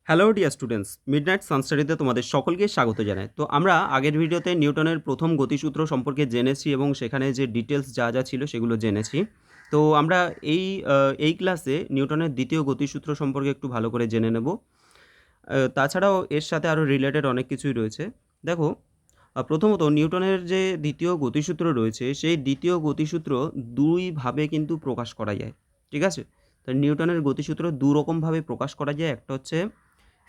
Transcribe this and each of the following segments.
Hello dear students, midnight সানস্টাডিতে তোমাদের সকলকে স্বাগত জানাই। তো আমরা আগের ভিডিওতে নিউটনের প্রথম গতিসূত্র সম্পর্কে জেনেছি এবং সেখানে যে ডিটেলস যা যা ছিল সেগুলো জেনেছি। তো আমরা এই ক্লাসে নিউটনের দ্বিতীয় গতিসূত্র সম্পর্কে একটু ভালো করে জেনে নেব। তাছাড়াও এর সাথে আরও রিলেটেড অনেক কিছুই রয়েছে। দেখো, প্রথমত নিউটনের যে দ্বিতীয় গতিসূত্র রয়েছে সেই দ্বিতীয় গতিসূত্র দুইভাবে কিন্তু প্রকাশ করা যায়, ঠিক আছে? তাই নিউটনের গতিসূত্র দুরকমভাবে প্রকাশ করা যায়। একটা হচ্ছে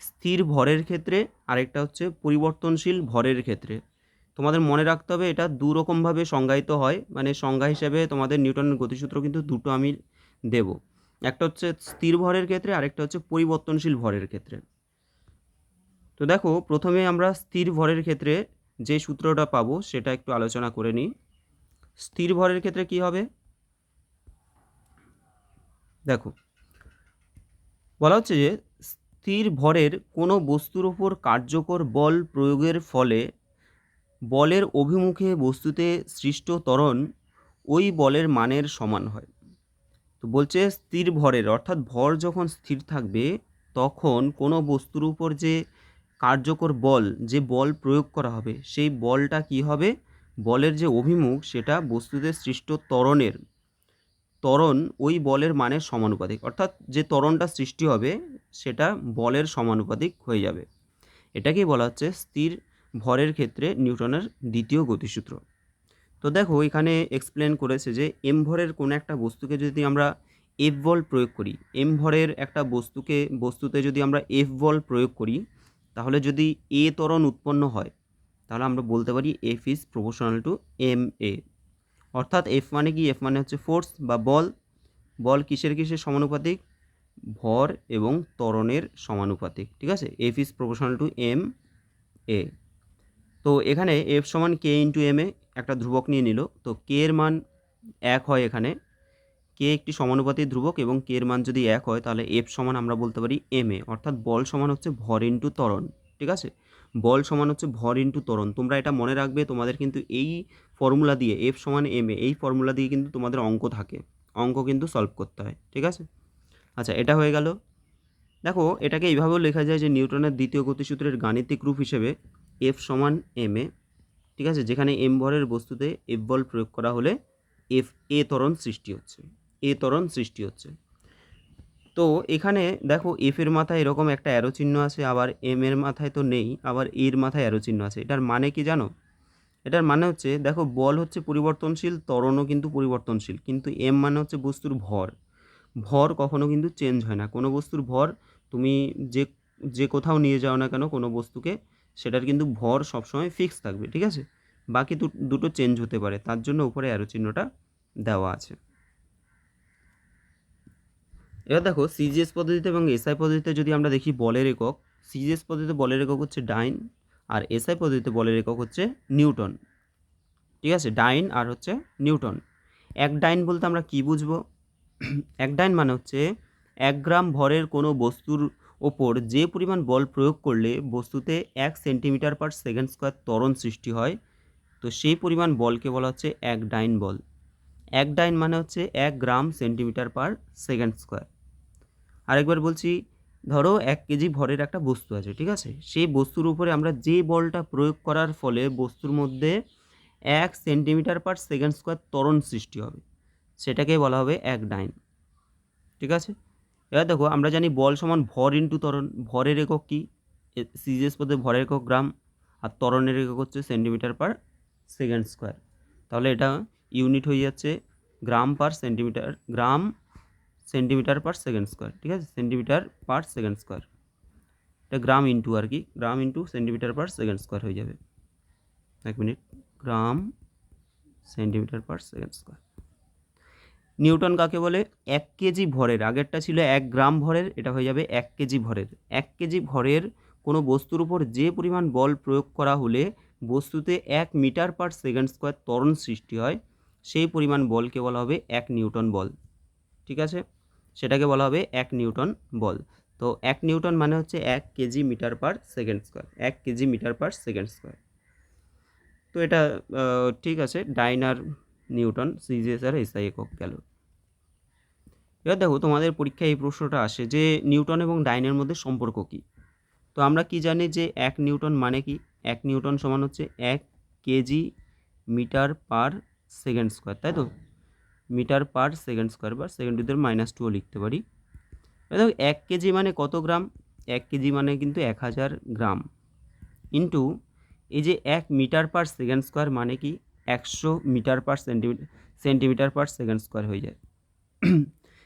স্থির ভরের ক্ষেত্রে, আরেকটা হচ্ছে পরিবর্তনশীল ভরের ক্ষেত্রে। তোমাদের মনে রাখতে হবে এটা দুরকমভাবে সংজ্ঞায়িত হয়, মানে সংজ্ঞা হিসেবে তোমাদের নিউটনের গতিসূত্র কিন্তু দুটো আমি দেব। একটা হচ্ছে স্থির ভরের ক্ষেত্রে, আরেকটা হচ্ছে পরিবর্তনশীল ভরের ক্ষেত্রে। তো দেখো, প্রথমে আমরা স্থির ভরের ক্ষেত্রে যে সূত্রটা পাবো সেটা একটু আলোচনা করে নিই। স্থির ভরের ক্ষেত্রে কি হবে? দেখো, বলা হচ্ছে যে স্থির ভরের কোনো বস্তুর ওপর কার্যকর বল প্রয়োগের ফলে বলের অভিমুখে বস্তুতে সৃষ্ট ত্বরণ ওই বলের মানের সমান হয়। তো বলছে স্থির ভরের, অর্থাৎ ভর যখন স্থির থাকবে তখন কোনো বস্তুর উপর যে কার্যকর বল, যে বল প্রয়োগ করা হবে সেই বলটা কি হবে? বলের যে অভিমুখ সেটা বস্তুতে সৃষ্ট ত্বরণ ওই বলের মানের সমানুপাতিক, অর্থাৎ যে ত্বরণটা সৃষ্টি হবে সেটা বলের সমানুপাতিক হয়ে যাবে। এটাকেই বলা হচ্ছে স্থির ভরের ক্ষেত্রে নিউটনের দ্বিতীয় গতিসূত্র। তো দেখো, এখানে এক্সপ্লেন করেছে যে এম ভরের কোনো একটা বস্তুকে যদি আমরা এফ বল প্রয়োগ করি, এম ভরের একটা বস্তুতে যদি আমরা এফ বল প্রয়োগ করি, তাহলে যদি এ ত্বরণ উৎপন্ন হয় তাহলে আমরা বলতে পারি F is proportional to M A. অর্থাৎ এফ মানে কি? এফ মানে হচ্ছে ফোর্স বা বল। বল কিসের কিসের সমানুপাতিক? ভর এবং ত্বরণের সমানুপাতিক, ঠিক আছে? F is proportional to M A. তো এখানে এফ সমান কে ইন্টু এম এ, একটা ধ্রুবক নিয়ে নিল। তো কে এর মান 1 হয়, এখানে কে একটি সমানুপাতিক ধ্রুবক এবং কে এর মান যদি 1 হয় তাহলে এফ সমান আমরা বলতে পারি এম এ, অর্থাৎ বল সমান হচ্ছে ভর ইন্টু ত্বরণ, ঠিক আছে? বল সমান হচ্ছে ভর ইন্টু ত্বরণ। তোমরা এটা মনে রাখবে, তোমাদের কিন্তু এই ফর্মুলা দিয়ে এফ সমান এম এ, এই ফর্মুলা দিয়ে কিন্তু তোমাদের অঙ্ক থাকে, অঙ্ক কিন্তু সলভ করতে হয়, ঠিক আছে? আচ্ছা, এটা হয়ে গেল। দেখো, এটাকে এইভাবেও লেখা যায় যে নিউটনের দ্বিতীয় গতিসূত্রের গাণিতিক রূপ হিসেবে এফ সমান এম এ, ঠিক আছে? যেখানে এম ভরের বস্তুতে এফ বল প্রয়োগ করা হলে এফ এ ত্বরণ সৃষ্টি হচ্ছে, এ ত্বরণ সৃষ্টি হচ্ছে। তো এখানে দেখো, এফ এর মাথায় এরকম একটা অ্যারো চিহ্ন আছে, আবার এম এর মাথায় তো নেই, আবার এর মাথায় অ্যারো চিহ্ন আছে। এটার মানে কি জানো? এটার মানে হচ্ছে, দেখো, বল হচ্ছে পরিবর্তনশীল, ত্বরণও কিন্তু পরিবর্তনশীল, কিন্তু এম মানে হচ্ছে বস্তুর ভর। ভর কখনো কিন্তু চেঞ্জ হয় না। কোনো বস্তুর ভর তুমি যে যে কোথাও নিয়ে যাও না কেন কোনো বস্তুকে, সেটার কিন্তু ভর সবসময় ফিক্স থাকবে, ঠিক আছে? বাকি দুটো চেঞ্জ হতে পারে, তার জন্য উপরে অ্যারো চিহ্নটা দেওয়া আছে। এবার দেখো, সিজিএস পদ্ধতিতে এবং এসআই পদ্ধতিতে যদি আমরা দেখি বলের একক, সিজিএস পদ্ধতিতে বলের একক হচ্ছে ডাইন, আর এসআই পদ্ধতিতে বলের একক হচ্ছে নিউটন, ঠিক আছে? ডাইন আর হচ্ছে নিউটন। এক ডাইন বলতে আমরা কি বুঝবো? এক ডাইন মানে হচ্ছে 1 গ্রাম ভরের কোনো বস্তুর ওপর যে পরিমাণ বল প্রয়োগ করলে বস্তুতে 1 সেন্টিমিটার পার সেকেন্ড স্কোয়ার ত্বরণ সৃষ্টি হয়, তো সেই পরিমাণ বলকে বলা হচ্ছে এক ডাইন বল। এক ডাইন মানে হচ্ছে 1 গ্রাম সেন্টিমিটার পার সেকেন্ড স্কোয়ার। আরেকবার বলছি, ধরো 1 কেজি ভরের একটা বস্তু আছে, ঠিক আছে? সেই বস্তুর উপরে আমরা যে বলটা প্রয়োগ করার ফলে বস্তুর মধ্যে 1 সেন্টিমিটার পার সেকেন্ড স্কোয়ার ত্বরণ সৃষ্টি হবে, সেটাকে বলা হবে এক ডাইন, ঠিক আছে? এবার দেখো, আমরা জানি বল সমান ভর ইন্টু ত্বরণ। ভরের একক কি? সিজিএস পদ্ধতি ভরের একক গ্রাম, আর ত্বরণের একক হচ্ছে সেন্টিমিটার পার সেকেন্ড স্কোয়ার। তাহলে এটা ইউনিট হয়ে যাচ্ছে gram per centimetre, gram centimetre per second square, ঠিক আছে? সেন্টিমিটার পার সেকেন্ড স্কোয়ার, এটা গ্রাম ইন্টু আর কি, gram into centimetre per second square হয়ে যাবে। এক মিনিট, গ্রাম centimetre per second square. Newton কাকে বলে? 1 কেজি ভরের, আগেরটা ছিল 1 গ্রাম ভরের, এটা হয়ে যাবে 1 কেজি ভরের। 1 কেজি ভরের কোনো বস্তুর উপর যে পরিমাণ বল প্রয়োগ করা হলে বস্তুতে 1 মিটার পার সেকেন্ড স্কোয়ার ত্বরণ সৃষ্টি হয়, সেই পরিমাণ বলকে বলা হবে 1 নিউটন বল, ঠিক আছে? সেটাকে বলা হবে 1 নিউটন বল। তো 1 নিউটন মানে হচ্ছে 1 KG metre per second square, 1 KG metre per second square. তো এটা ঠিক আছে, ডাইন আর নিউটন, সিজিএস আর এসআই একক গেল। এবার দেখো, তোমাদের পরীক্ষায় এই প্রশ্নটা আসে যে নিউটন এবং ডাইনের মধ্যে সম্পর্ক কী? তো আমরা কি জানি যে 1 নিউটন মানে কি? 1 নিউটন সমান হচ্ছে 1 KG metre per second square, তাই তো? মিটার পার সেকেন্ড স্কয়ার বা সেকেন্ড টু দি -2 ও লিখতে পারি। দেখো 1 কেজি মানে কত গ্রাম? 1 কেজি মানে কিন্তু 1000 গ্রাম ইন্টু এই যে 1 মিটার পার সেকেন্ড স্কয়ার মানে কি 100 metre per centimetre per second square হয়ে যায়।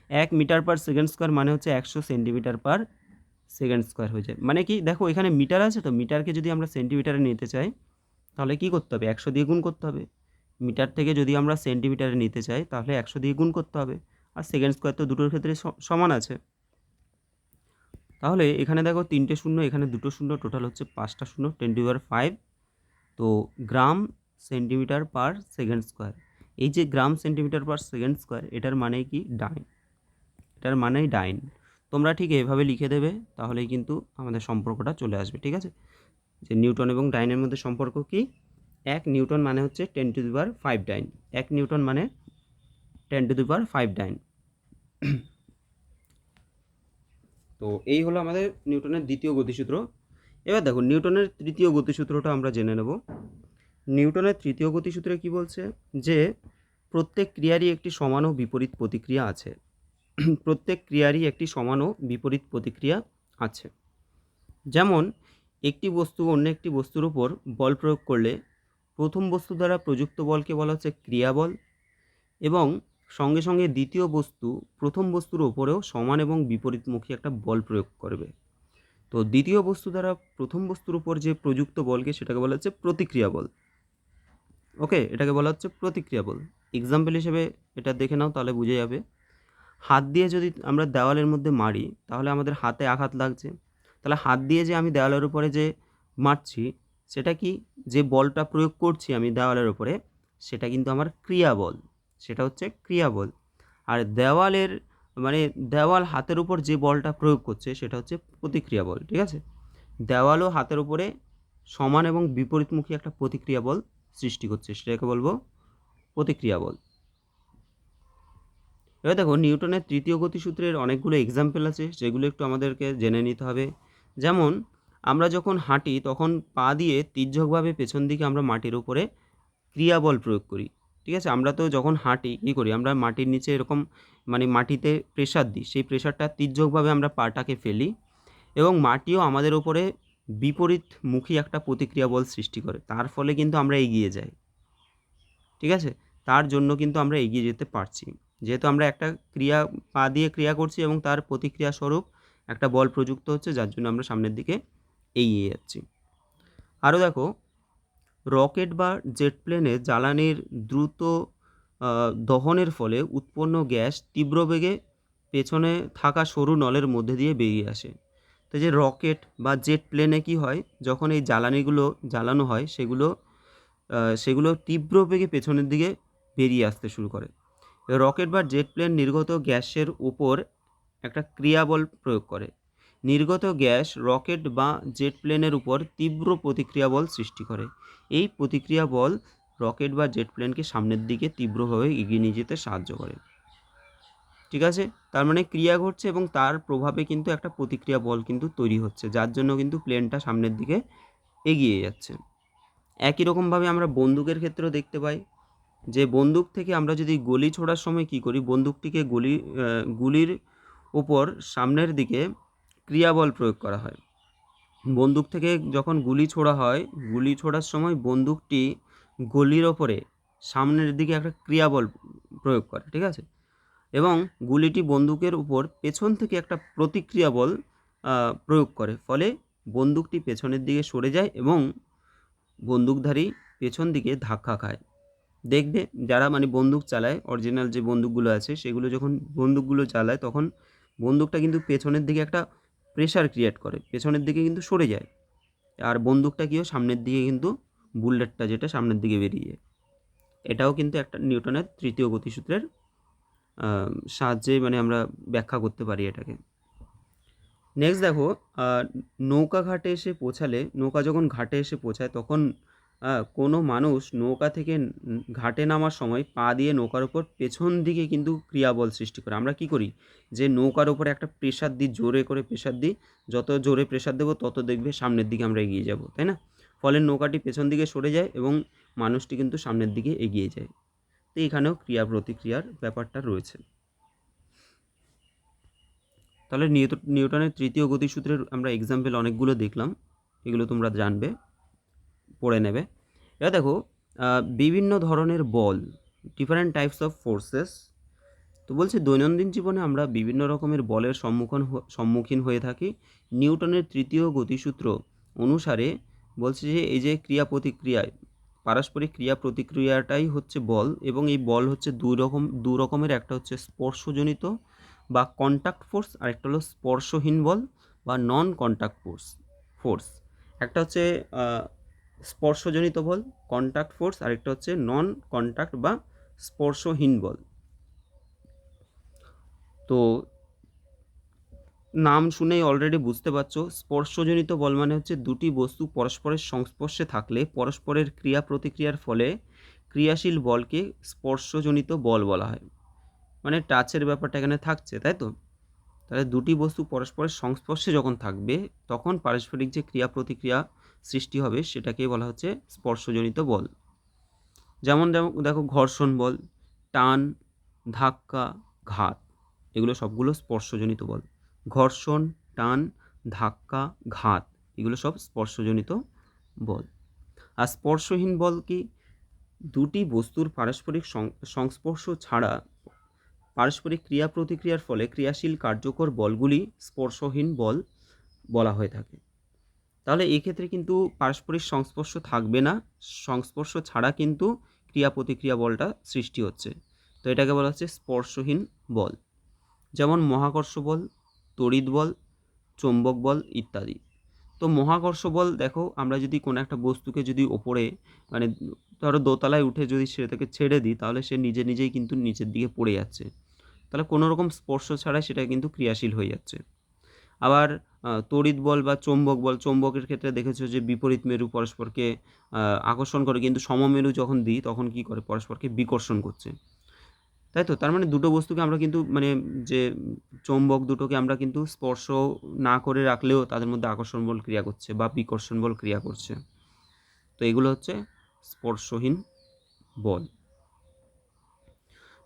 1 মিটার পার সেকেন্ড স্কয়ার মানে হচ্ছে 100 সেন্টিমিটার পার সেকেন্ড স্কয়ার হয়ে যায়। মানে কি দেখো এখানে মিটার আছে, তো মিটারকে যদি আমরা সেন্টিমিটারে নিতে চাই তাহলে কি করতে হবে? 100 দিয়ে গুণ করতে হবে। মিটার থেকে যদি আমরা সেন্টিমিটারে নিতে চাই তাহলে 100 দিয়ে গুণ করতে হবে। আর সেকেন্ড স্কয়ার তো দুটোর ক্ষেত্রে সমান আছে। তাহলে এখানে দেখো 3টে শূন্য, এখানে 2টো শূন্য, টোটাল হচ্ছে 5টা শূন্য, 10⁵ তো গ্রাম সেন্টিমিটার পার সেকেন্ড স্কয়ার। এই যে গ্রাম সেন্টিমিটার পার সেকেন্ড স্কয়ার এটার মানে কি? ডাইন। এটার মানেই ডাইন। তোমরা ঠিক এভাবে লিখে দেবে, তাহলেই কিন্তু আমাদের সম্পর্কটা চলে আসবে, ঠিক আছে? যে নিউটন এবং ডাইনের মধ্যে সম্পর্ক কি? 1 নিউটন মানে হচ্ছে 10⁵ ডাইন। 1 নিউটন মানে 10⁵ ডাইন। তো এই হলো আমাদের নিউটনের দ্বিতীয় গতিসূত্র। এবার দেখো নিউটনের তৃতীয় গতিসূত্রটা আমরা জেনে নেব। নিউটনের তৃতীয় গতিসূত্রে কি বলছে? যে প্রত্যেক ক্রিয়ারই একটি সমান ও বিপরীত প্রতিক্রিয়া আছে। প্রত্যেক ক্রিয়ারই একটি সমান ও বিপরীত প্রতিক্রিয়া আছে। যেমন একটি বস্তু অন্য একটি বস্তুর উপর বল প্রয়োগ করলে প্রথম বস্তু দ্বারা প্রযুক্ত বলকে বলা হচ্ছে ক্রিয়াবল, এবং সঙ্গে সঙ্গে দ্বিতীয় বস্তু প্রথম বস্তুর ওপরেও সমান এবং বিপরীতমুখী একটা বল প্রয়োগ করবে। তো দ্বিতীয় বস্তু দ্বারা প্রথম বস্তুর উপর যে প্রযুক্ত বলকে সেটাকে বলা হচ্ছে প্রতিক্রিয়া বল। ওকে, এটাকে বলা হচ্ছে প্রতিক্রিয়া বল। এক্সাম্পল হিসেবে এটা দেখে নাও, তাহলে বুঝে যাবে। হাত দিয়ে যদি আমরা দেওয়ালের মধ্যে মারি তাহলে আমাদের হাতে আঘাত লাগছে। তাহলে হাত দিয়ে যে আমি দেওয়ালের উপরে যে মারছি সেটা কি? যে বলটা প্রয়োগ করছি আমি দেওয়ালের উপরে সেটা কিন্তু আমার ক্রিয়া বল, সেটা হচ্ছে ক্রিয়া বল। আর দেওয়ালের মানে দেওয়াল হাতের উপর যে বলটা প্রয়োগ করছে সেটা হচ্ছে প্রতিক্রিয়া বল, ঠিক আছে? দেওয়ালও হাতের উপরে সমান এবং বিপরীতমুখী একটা প্রতিক্রিয়া বল সৃষ্টি করছে, সেটাকে বলবো প্রতিক্রিয়া বল। এবার দেখো নিউটনের তৃতীয় গতিসূত্রের অনেকগুলো এক্সাম্পল আছে, যেগুলো একটু আমাদেরকে জেনে নিতে হবে। যেমন আমরা যখন হাঁটি তখন পা দিয়ে তির্যকভাবে পেছন দিকে আমরা মাটির উপরে ক্রিয়া বল প্রয়োগ করি, ঠিক আছে? আমরা তো যখন হাঁটি কী করি? আমরা মাটির নিচে এরকম মানে মাটিতে প্রেশার দিই, সেই প্রেশারটা তির্যকভাবে আমরা পাটাকে ফেলি এবং মাটিও আমাদের ওপরে বিপরীতমুখী একটা প্রতিক্রিয়া বল সৃষ্টি করে, তার ফলে কিন্তু আমরা এগিয়ে যাই, ঠিক আছে? তার জন্য কিন্তু আমরা এগিয়ে যেতে পারছি, যেহেতু আমরা একটা ক্রিয়া পা দিয়ে ক্রিয়া করছি এবং তার প্রতিক্রিয়া স্বরূপ একটা বল প্রযুক্ত হচ্ছে, যার জন্য আমরা সামনের দিকে এগিয়ে যাচ্ছি। আরও দেখো, রকেট বা জেট প্লেনে জ্বালানির দ্রুত দহনের ফলে উৎপন্ন গ্যাস তীব্র বেগে পেছনে থাকা সরু নলের মধ্যে দিয়ে বেরিয়ে আসে। তো যে রকেট বা জেট প্লেনে কি হয়, যখন এই জ্বালানিগুলো জ্বালানো হয় সেগুলো তীব্র বেগে পেছনের দিকে বেরিয়ে আসতে শুরু করে। রকেট বা জেট প্লেন নির্গত গ্যাসের উপর একটা ক্রিয়াবল প্রয়োগ করে। নির্গত গ্যাস রকেট বা জেট প্লেনের উপর তীব্র প্রতিক্রিয়া বল সৃষ্টি করে। এই প্রতিক্রিয়া বল রকেট বা জেট প্লেনকে সামনের দিকে তীব্রভাবে এগিয়ে নিয়ে যেতে সাহায্য করে, ঠিক আছে? তার মানে ক্রিয়া ঘটছে এবং তার প্রভাবে কিন্তু একটা প্রতিক্রিয়া বল কিন্তু তৈরি হচ্ছে, যার জন্য কিন্তু প্লেনটা সামনের দিকে এগিয়ে যাচ্ছে। একই রকমভাবে আমরা বন্দুকের ক্ষেত্রেও দেখতে পাই যে বন্দুক থেকে আমরা যদি গুলি ছোড়ার সময় কী করি? বন্দুকটিকে গুলির উপর সামনের দিকে ক্রিয়াবল প্রয়োগ করা হয়। বন্দুক থেকে যখন গুলি ছোড়া হয়, গুলি ছোড়ার সময় বন্দুকটি গুলির ওপরে সামনের দিকে একটা ক্রিয়াবল প্রয়োগ করে, ঠিক আছে? এবং গুলিটি বন্দুকের উপর পেছন থেকে একটা প্রতিক্রিয়া বল প্রয়োগ করে, ফলে বন্দুকটি পেছনের দিকে সরে যায় এবং বন্দুকধারী পেছন দিকে ধাক্কা খায়। দেখবে যারা মানে বন্দুক চালায়, অরিজিনাল যে বন্দুকগুলো আছে সেগুলো যখন বন্দুকগুলো চালায় তখন বন্দুকটা কিন্তু পেছনের দিকে একটা প্রেশার ক্রিয়েট করে, পেছনের দিকে কিন্তু সরে যায়, আর বন্দুকটা কী হয়? সামনের দিকে কিন্তু বুলেটটা যেটা সামনের দিকে বেরিয়ে যায়। এটাও কিন্তু একটা নিউটনের তৃতীয় গতিসূত্রের সাহায্যে মানে আমরা ব্যাখ্যা করতে পারি এটাকে। নেক্সট দেখো, নৌকা যখন ঘাটে এসে পৌঁছায় তখন কোনো মানুষ নৌকা থেকে ঘাটে নামার সময় পা দিয়ে নৌকার ওপর পেছন দিকে কিন্তু ক্রিয়াবল সৃষ্টি করে। আমরা কি করি, যে নৌকার ওপরে একটা প্রেশার দিই, জোরে করে প্রেশার দিই, যত জোরে প্রেশার দেবো তত দেখবে সামনের দিকে আমরা এগিয়ে যাব, তাই না? ফলে নৌকাটি পেছন দিকে সরে যায় এবং মানুষটি কিন্তু সামনের দিকে এগিয়ে যায়। তো এখানেও ক্রিয়া প্রতিক্রিয়ার ব্যাপারটা রয়েছে। তাহলে নিউটনের তৃতীয় গতিসূত্রের আমরা এক্সাম্পল অনেকগুলো দেখলাম, এগুলো তোমরা জানবে, পড়ে নেবে। এবার দেখো বিভিন্ন ধরনের বল, ডিফারেন্ট টাইপস অফ ফোর্সেস। তো বলছি দৈনন্দিন জীবনে আমরা বিভিন্ন রকমের বলের সম্মুখীন হয়ে থাকি। নিউটনের তৃতীয় গতিসূত্র অনুসারে বলছে যে এই যে ক্রিয়া প্রতিক্রিয়ায় পারস্পরিক ক্রিয়া প্রতিক্রিয়াটাই হচ্ছে বল, এবং এই বল হচ্ছে দু রকমের, একটা হচ্ছে স্পর্শজনিত বা কন্ট্যাক্ট ফোর্স, আর একটা হলো স্পর্শহীন বল বা নন কন্ট্যাক্ট ফোর্স। একটা হচ্ছে স্পর্শজনিত বল কন্ট্যাক্ট ফোর্স, আর একটা হচ্ছে নন কন্ট্যাক্ট বা স্পর্শহীন বল। তো নাম শুনেই অলরেডি বুঝতে পারছো, স্পর্শজনিত বল মানে হচ্ছে দুটি বস্তু পরস্পরের সংস্পর্শে থাকলে পরস্পরের ক্রিয়া প্রতিক্রিয়ার ফলে ক্রিয়াশীল বলকে স্পর্শজনিত বল বলা হয়। মানে টাচের ব্যাপারটা এখানে থাকছে, তাই তো? তাহলে দুটি বস্তু পরস্পরের সংস্পর্শে যখন থাকবে তখন পারস্পরিক যে ক্রিয়া প্রতিক্রিয়া সৃষ্টি হবে সেটাকে বলা হচ্ছে স্পর্শজনিত বল। যেমন দেখো ঘর্ষণ বল, টান, ধাক্কা, ঘাত, এগুলো সবগুলো স্পর্শজনিত বল। ঘর্ষণ, টান, ধাক্কা, ঘাত, এগুলো সব স্পর্শজনিত বল। আর স্পর্শহীন বল কি, দুটি বস্তুর পারস্পরিক সংস্পর্শ ছাড়া পারস্পরিক ক্রিয়া প্রতিক্রিয়ার ফলে ক্রিয়াশীল কার্যকর বলগুলি স্পর্শহীন বল বলা হয়ে থাকে। তাহলে এক্ষেত্রে কিন্তু পারস্পরিক সংস্পর্শ থাকবে না, সংস্পর্শ ছাড়া কিন্তু ক্রিয়া প্রতিক্রিয়া বলটা সৃষ্টি হচ্ছে, তো এটাকে বলা হচ্ছে স্পর্শহীন বল। যেমন মহাকর্ষ বল, তড়িৎ বল, চৌম্বক বল ইত্যাদি। তো মহাকর্ষ বল দেখো, আমরা যদি কোনো একটা বস্তুকে যদি ওপরে মানে ধরো দোতলায় উঠে যদি সেটাকে ছেড়ে দিই তাহলে সে নিজেই কিন্তু নিচের দিকে পড়ে যাচ্ছে, তাহলে কোনো রকম স্পর্শ ছাড়াই সেটা কিন্তু ক্রিয়াশীল হয়ে যাচ্ছে। আবার তড়িৎ বল বা চৌম্বক বল, চৌম্বকের ক্ষেত্রে দেখেছো যে বিপরীত মেরু পরস্পরকে আকর্ষণ করে, কিন্তু সমমেরু যখন দিই তখন কি করে, পরস্পরকে বিকর্ষণ করছে, তাই তো? তার মানে দুটো বস্তুকে আমরা কিন্তু মানে যে চৌম্বক দুটোকে আমরা কিন্তু স্পর্শ না করে রাখলেও তাদের মধ্যে আকর্ষণ বল ক্রিয়া করছে বা বিকর্ষণ বল ক্রিয়া করছে। তো এগুলো হচ্ছে স্পর্শহীন বল।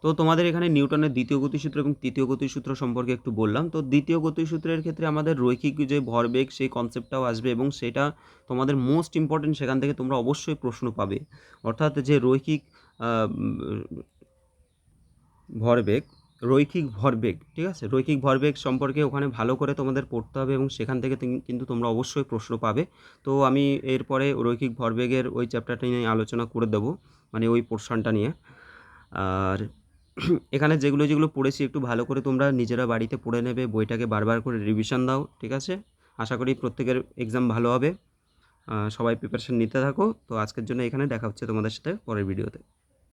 তো তোমাদের এখানে নিউটনের দ্বিতীয় গতিসূত্র এবং তৃতীয় গতিসূত্র সম্পর্কে একটু বললাম। তো দ্বিতীয় গতিসূত্রের ক্ষেত্রে আমাদের রৈখিক যে ভরবেগ সেই কনসেপ্টটাও আসবে, এবং সেটা তোমাদের মোস্ট ইম্পর্টেন্ট, সেখান থেকে তোমরা অবশ্যই প্রশ্ন পাবে। অর্থাৎ যে রৈখিক ভরবেগ, ঠিক আছে, রৈখিক ভরবেগ সম্পর্কে ওখানে ভালো করে তোমাদের পড়তে হবে, এবং সেখান থেকে কিন্তু তোমরা অবশ্যই প্রশ্ন পাবে। তো আমি এরপরে রৈখিক ভরবেগের ওই চ্যাপ্টারটা নিয়ে আলোচনা করে দেবো, মানে ওই পোর্শনটা নিয়ে। আর এখানে যেগুলো পড়েছি একটু ভালো করে তোমরা নিজেরা বাড়িতে পড়ে নেবে, বইটাকে বারবার করে রিভিশন দাও, ঠিক আছে? আশা করি প্রত্যেকের এক্সাম ভালো হবে। সবাই প্রিপারেশন নিতে থাকো। তো আজকের জন্য এখানে দেখা হচ্ছে তোমাদের সাথে পরের ভিডিওতে।